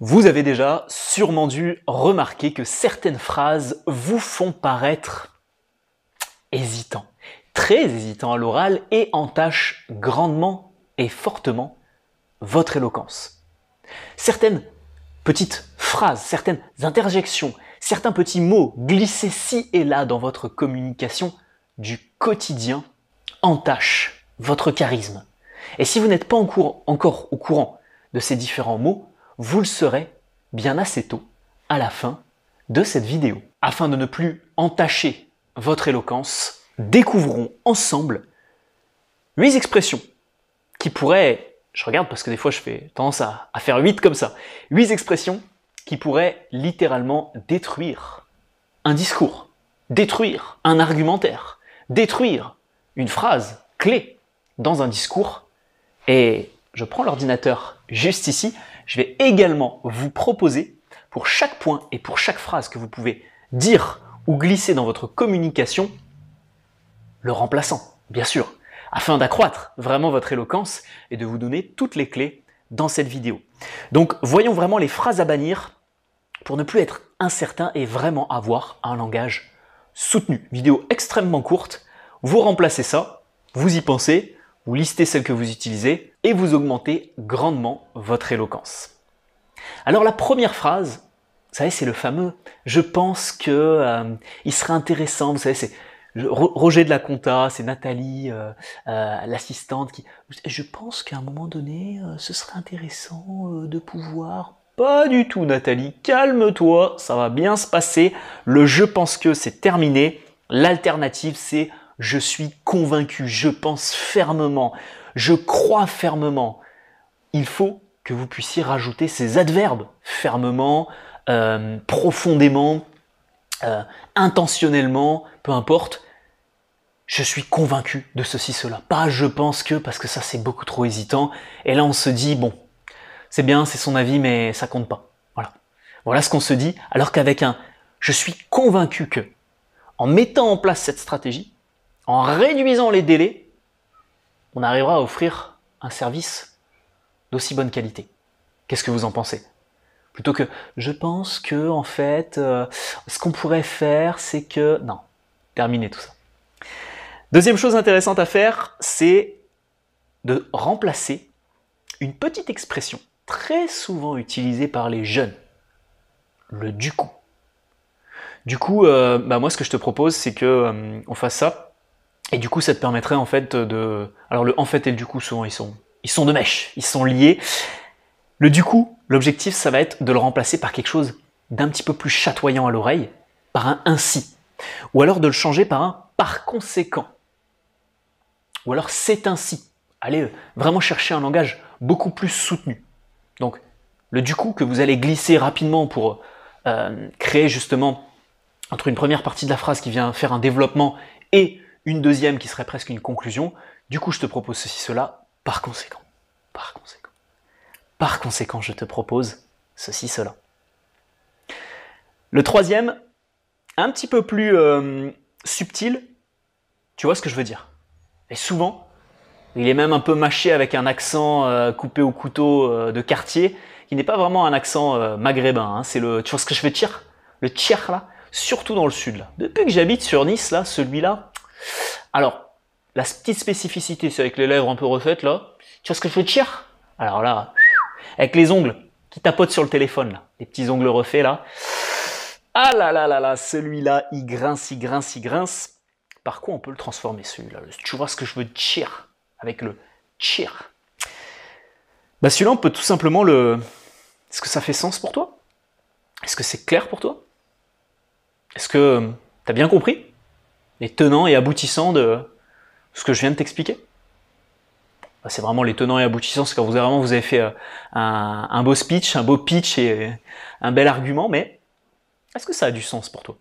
Vous avez déjà sûrement dû remarquer que certaines phrases vous font paraître hésitants, très hésitants à l'oral et entachent grandement et fortement votre éloquence. Certaines petites phrases, certaines interjections, certains petits mots glissés ci et là dans votre communication du quotidien entachent votre charisme. Et si vous n'êtes pas encore au courant de ces différents mots, vous le serez bien assez tôt à la fin de cette vidéo. Afin de ne plus entacher votre éloquence, découvrons ensemble 8 expressions qui pourraient, je regarde parce que des fois je fais tendance à faire 8 comme ça, 8 expressions qui pourraient littéralement détruire un discours, détruire un argumentaire, détruire une phrase clé dans un discours. Et je prends l'ordinateur juste ici, je vais également vous proposer pour chaque point et pour chaque phrase que vous pouvez dire ou glisser dans votre communication, le remplaçant, bien sûr, afin d'accroître vraiment votre éloquence et de vous donner toutes les clés dans cette vidéo. Donc voyons vraiment les phrases à bannir pour ne plus être incertain et vraiment avoir un langage soutenu. Vidéo extrêmement courte, vous remplacez ça, vous y pensez, vous listez celles que vous utilisez et vous augmentez grandement votre éloquence. Alors la première phrase, vous savez, c'est le fameux « je pense que il serait intéressant », vous savez, c'est Roger de la Compta, c'est Nathalie, l'assistante, qui « je pense qu'à un moment donné, ce serait intéressant de pouvoir… » Pas du tout Nathalie, calme-toi, ça va bien se passer, le « je pense que » c'est terminé, l'alternative c'est « je suis convaincu, je pense fermement, je crois fermement ». Il faut que vous puissiez rajouter ces adverbes fermement, profondément, intentionnellement, peu importe. Je suis convaincu de ceci, cela. Pas je pense que, parce que ça c'est beaucoup trop hésitant. Et là on se dit, bon, c'est bien, c'est son avis, mais ça compte pas. Voilà. Voilà ce qu'on se dit, alors qu'avec un je suis convaincu que, en mettant en place cette stratégie, en réduisant les délais, on arrivera à offrir un service d'aussi bonne qualité. Qu'est-ce que vous en pensez? Plutôt que je pense que, en fait, ce qu'on pourrait faire, c'est que… Non, terminez tout ça. Deuxième chose intéressante à faire, c'est de remplacer une petite expression très souvent utilisée par les jeunes, le du coup. Du coup, moi ce que je te propose, c'est que on fasse ça, et du coup ça te permettrait en fait de… Alors le en fait et le du coup, souvent ils sont de mèche, ils sont liés. Le du coup, l'objectif ça va être de le remplacer par quelque chose d'un petit peu plus chatoyant à l'oreille, par un ainsi, ou alors de le changer par un par conséquent, ou alors c'est ainsi. Allez vraiment chercher un langage beaucoup plus soutenu. Donc le du coup que vous allez glisser rapidement pour créer justement entre une première partie de la phrase qui vient faire un développement et une deuxième qui serait presque une conclusion. Du coup, je te propose ceci, cela, par conséquent. Par conséquent. Par conséquent, je te propose ceci, cela. Le troisième, un petit peu plus subtil, tu vois ce que je veux dire. Et souvent, il est même un peu mâché avec un accent coupé au couteau de quartier, qui n'est pas vraiment un accent maghrébin. Hein. C'est le, tu vois ce que je veux dire? Le tchèque là, surtout dans le sud. Là. Depuis que j'habite sur Nice, là, celui-là. Alors, la petite spécificité, c'est avec les lèvres un peu refaites là. Tu vois ce que je veux dire? Alors là, avec les ongles qui tapotent sur le téléphone, là, les petits ongles refaits là. Ah là là là là, celui-là, il grince, il grince, il grince. Par quoi on peut le transformer celui-là? Tu vois ce que je veux dire avec le tchir? Bah celui-là, on peut tout simplement le… Est-ce que ça fait sens pour toi? Est-ce que c'est clair pour toi? Est-ce que tu as bien compris les tenants et aboutissants de ce que je viens de t'expliquer? Bah, c'est vraiment les tenants et aboutissants, c'est quand vous avez fait un beau speech, un beau pitch et un bel argument, mais est-ce que ça a du sens pour toi?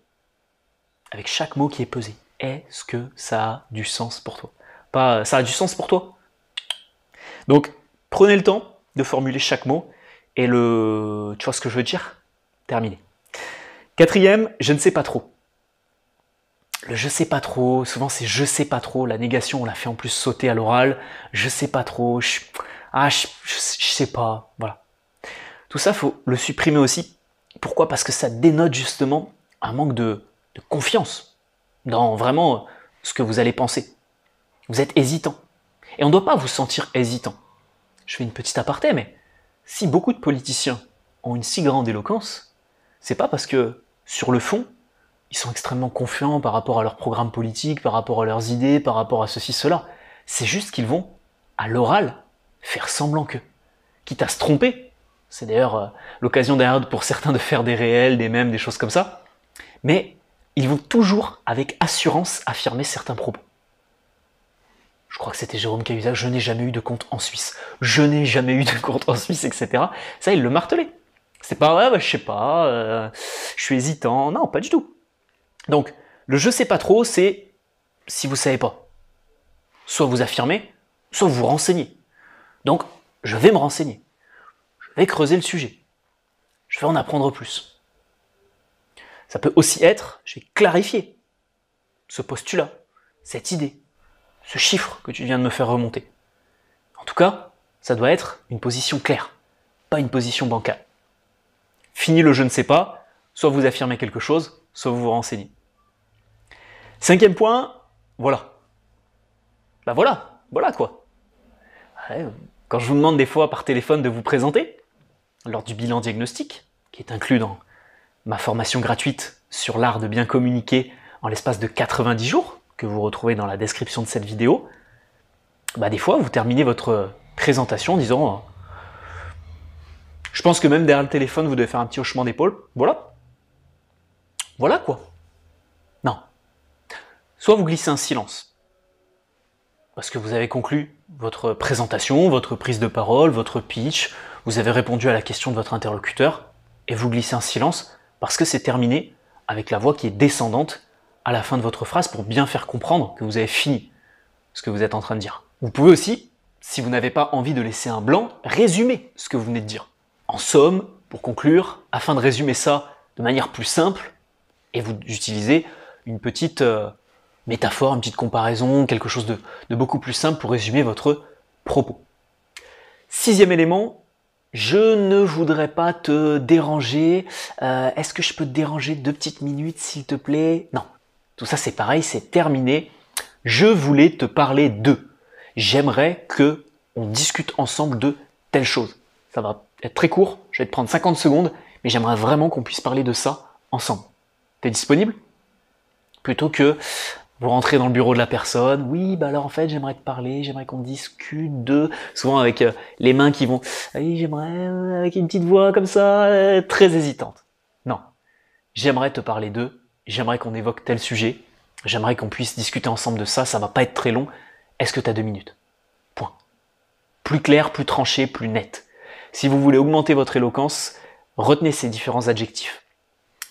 Avec chaque mot qui est pesé, est-ce que ça a du sens pour toi? Pas ça a du sens pour toi? Donc, prenez le temps de formuler chaque mot et le… Tu vois ce que je veux dire? Terminé. Quatrième, je ne sais pas trop. Le je sais pas trop, souvent c'est je sais pas trop, la négation on la fait en plus sauter à l'oral, je sais pas trop, je sais pas, voilà. Tout ça, faut le supprimer aussi. Pourquoi? Parce que ça dénote justement un manque de confiance dans vraiment ce que vous allez penser. Vous êtes hésitant. Et on ne doit pas vous sentir hésitant. Je fais une petite aparté, mais si beaucoup de politiciens ont une si grande éloquence, c'est pas parce que, sur le fond, ils sont extrêmement confiants par rapport à leur programme politique, par rapport à leurs idées, par rapport à ceci, cela. C'est juste qu'ils vont, à l'oral, faire semblant que. Quitte à se tromper. C'est d'ailleurs l'occasion derrière pour certains de faire des réels, des mèmes, des choses comme ça. Mais ils vont toujours, avec assurance, affirmer certains propos. Je crois que c'était Jérôme Cahuzac, je n'ai jamais eu de compte en Suisse. Je n'ai jamais eu de compte en Suisse, etc. Ça, il le martelait. C'est pas, ouais, bah, je sais pas, je suis hésitant. Non, pas du tout. Donc, le je sais pas trop, c'est si vous savez pas. Soit vous affirmez, soit vous vous renseignez. Donc, je vais me renseigner. Je vais creuser le sujet. Je vais en apprendre plus. Ça peut aussi être, je vais clarifier ce postulat, cette idée, ce chiffre que tu viens de me faire remonter. En tout cas, ça doit être une position claire, pas une position bancale. Fini le je ne sais pas, soit vous affirmez quelque chose, soit vous vous renseignez. 5e point, voilà. Bah voilà quoi. Ouais, quand je vous demande des fois par téléphone de vous présenter, lors du bilan diagnostic, qui est inclus dans ma formation gratuite sur l'art de bien communiquer en l'espace de 90 jours, que vous retrouvez dans la description de cette vidéo, bah des fois vous terminez votre présentation en disant je pense que même derrière le téléphone vous devez faire un petit hochement d'épaule, voilà quoi. Non. Soit vous glissez un silence, parce que vous avez conclu votre présentation, votre prise de parole, votre pitch, vous avez répondu à la question de votre interlocuteur, et vous glissez un silence parce que c'est terminé avec la voix qui est descendante à la fin de votre phrase pour bien faire comprendre que vous avez fini ce que vous êtes en train de dire. Vous pouvez aussi, si vous n'avez pas envie de laisser un blanc, résumer ce que vous venez de dire. En somme, pour conclure, afin de résumer ça de manière plus simple, et vous utilisez une petite métaphore, une petite comparaison, quelque chose de beaucoup plus simple pour résumer votre propos. 6e élément, je ne voudrais pas te déranger. Est-ce que je peux te déranger 2 petites minutes, s'il te plaît? Non. Tout ça, c'est pareil, c'est terminé. Je voulais te parler de. J'aimerais que on discute ensemble de telle chose. Ça va être très court, je vais te prendre 50 secondes, mais j'aimerais vraiment qu'on puisse parler de ça ensemble. T'es disponible? Plutôt que vous rentrez dans le bureau de la personne, oui, bah alors en fait j'aimerais te parler, j'aimerais qu'on discute de, souvent avec les mains qui vont, oui, j'aimerais, avec une petite voix comme ça, très hésitante. Non, j'aimerais te parler de, j'aimerais qu'on évoque tel sujet, j'aimerais qu'on puisse discuter ensemble de ça, ça va pas être très long, est-ce que tu as 2 minutes? Point. Plus clair, plus tranché, plus net. Si vous voulez augmenter votre éloquence, retenez ces différents adjectifs.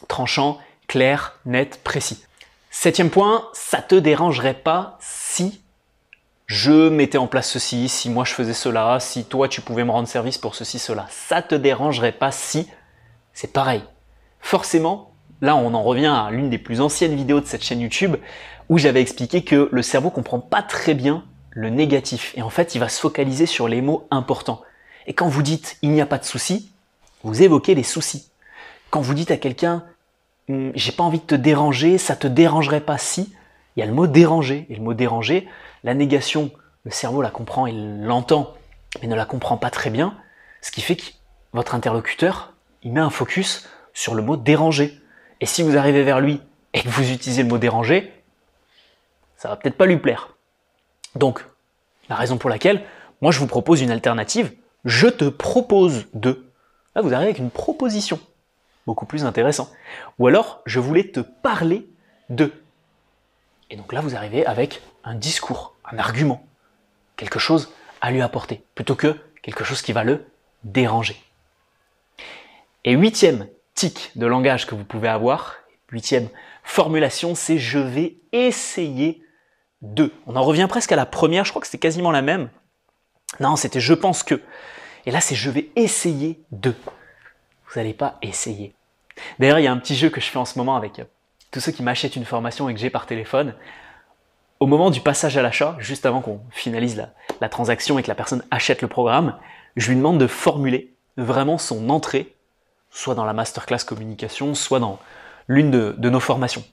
Tranchant, clair, net, précis. 7e point, ça te dérangerait pas si je mettais en place ceci, si moi je faisais cela, si toi tu pouvais me rendre service pour ceci, cela. Ça te dérangerait pas si, c'est pareil. Forcément, là on en revient à l'une des plus anciennes vidéos de cette chaîne YouTube où j'avais expliqué que le cerveau comprend pas très bien le négatif et en fait il va se focaliser sur les mots importants. Et quand vous dites il n'y a pas de souci, vous évoquez les soucis. Quand vous dites à quelqu'un j'ai pas envie de te déranger, ça te dérangerait pas si, il y a le mot déranger. Et le mot déranger, la négation, le cerveau la comprend, il l'entend, mais ne la comprend pas très bien, ce qui fait que votre interlocuteur, il met un focus sur le mot déranger. Et si vous arrivez vers lui et que vous utilisez le mot déranger, ça va peut-être pas lui plaire. Donc, la raison pour laquelle, moi je vous propose une alternative, je te propose de. Là, vous arrivez avec une proposition. Beaucoup plus intéressant. Ou alors, je voulais te parler de. Et donc là, vous arrivez avec un discours, un argument, quelque chose à lui apporter, plutôt que quelque chose qui va le déranger. Et 8e tic de langage que vous pouvez avoir, 8e formulation, c'est je vais essayer de. On en revient presque à la première, je crois que c'était quasiment la même. Non, c'était je pense que. Et là, c'est je vais essayer de. Vous n'allez pas essayer. D'ailleurs, il y a un petit jeu que je fais en ce moment avec tous ceux qui m'achètent une formation et que j'ai par téléphone. Au moment du passage à l'achat, juste avant qu'on finalise la transaction et que la personne achète le programme, je lui demande de formuler vraiment son entrée, soit dans la masterclass communication, soit dans l'une de nos formations.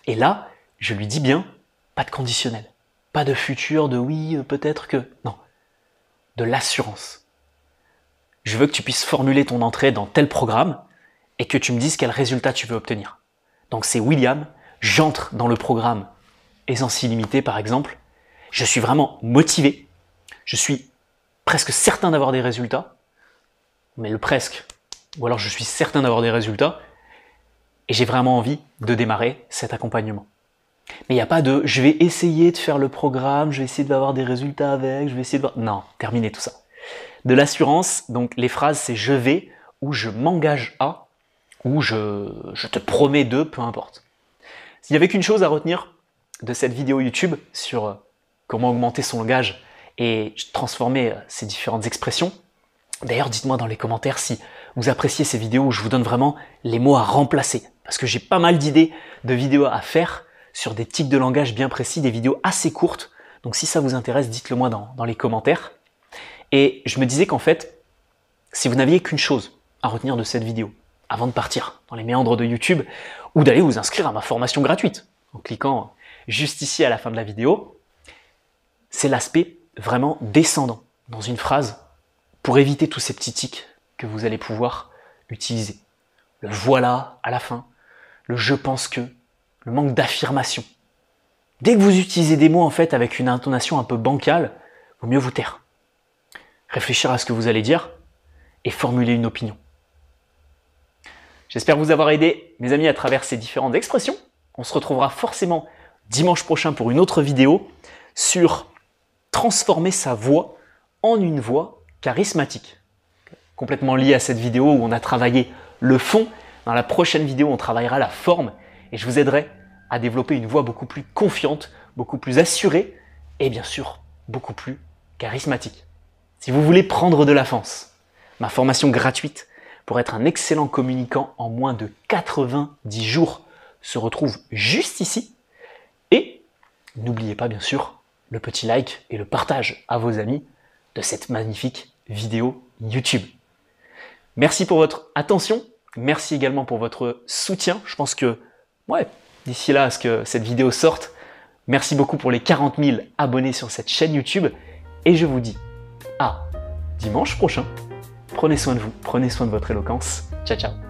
Et là, je lui dis bien, pas de conditionnel, pas de futur, de oui, peut-être que... Non, de l'assurance. Je veux que tu puisses formuler ton entrée dans tel programme et que tu me dises quel résultat tu veux obtenir. Donc c'est William, j'entre dans le programme Aisance illimitée par exemple, je suis vraiment motivé, je suis presque certain d'avoir des résultats, mais le presque, ou alors je suis certain d'avoir des résultats, et j'ai vraiment envie de démarrer cet accompagnement. Mais il n'y a pas de « je vais essayer de faire le programme, je vais essayer d'avoir des résultats avec, je vais essayer de... » Non, terminez tout ça. De l'assurance, donc les phrases c'est « je vais » ou « je m'engage à » ou je te promets de, peu importe. S'il n'y avait qu'une chose à retenir de cette vidéo YouTube sur comment augmenter son langage et transformer ces différentes expressions, d'ailleurs dites-moi dans les commentaires si vous appréciez ces vidéos où je vous donne vraiment les mots à remplacer, parce que j'ai pas mal d'idées de vidéos à faire sur des tics de langage bien précis, des vidéos assez courtes, donc si ça vous intéresse, dites-le moi dans les commentaires. Et je me disais qu'en fait, si vous n'aviez qu'une chose à retenir de cette vidéo, avant de partir dans les méandres de YouTube, ou d'aller vous inscrire à ma formation gratuite, en cliquant juste ici à la fin de la vidéo, c'est l'aspect vraiment descendant dans une phrase pour éviter tous ces petits tics que vous allez pouvoir utiliser. Le voilà à la fin, le je pense que, le manque d'affirmation. Dès que vous utilisez des mots en fait avec une intonation un peu bancale, vaut mieux vous taire. Réfléchir à ce que vous allez dire et formuler une opinion. J'espère vous avoir aidé, mes amis, à travers ces différentes expressions. On se retrouvera forcément dimanche prochain pour une autre vidéo sur transformer sa voix en une voix charismatique. Complètement lié à cette vidéo où on a travaillé le fond. Dans la prochaine vidéo, on travaillera la forme et je vous aiderai à développer une voix beaucoup plus confiante, beaucoup plus assurée et bien sûr beaucoup plus charismatique. Si vous voulez prendre de l'avance, ma formation gratuite pour être un excellent communicant en moins de 90 jours se retrouve juste ici. Et n'oubliez pas bien sûr le petit like et le partage à vos amis de cette magnifique vidéo YouTube. Merci pour votre attention, merci également pour votre soutien. Je pense que, d'ici là à ce que cette vidéo sorte, merci beaucoup pour les 40 000 abonnés sur cette chaîne YouTube. Et je vous dis à dimanche prochain. Prenez soin de vous, prenez soin de votre éloquence. Ciao, ciao.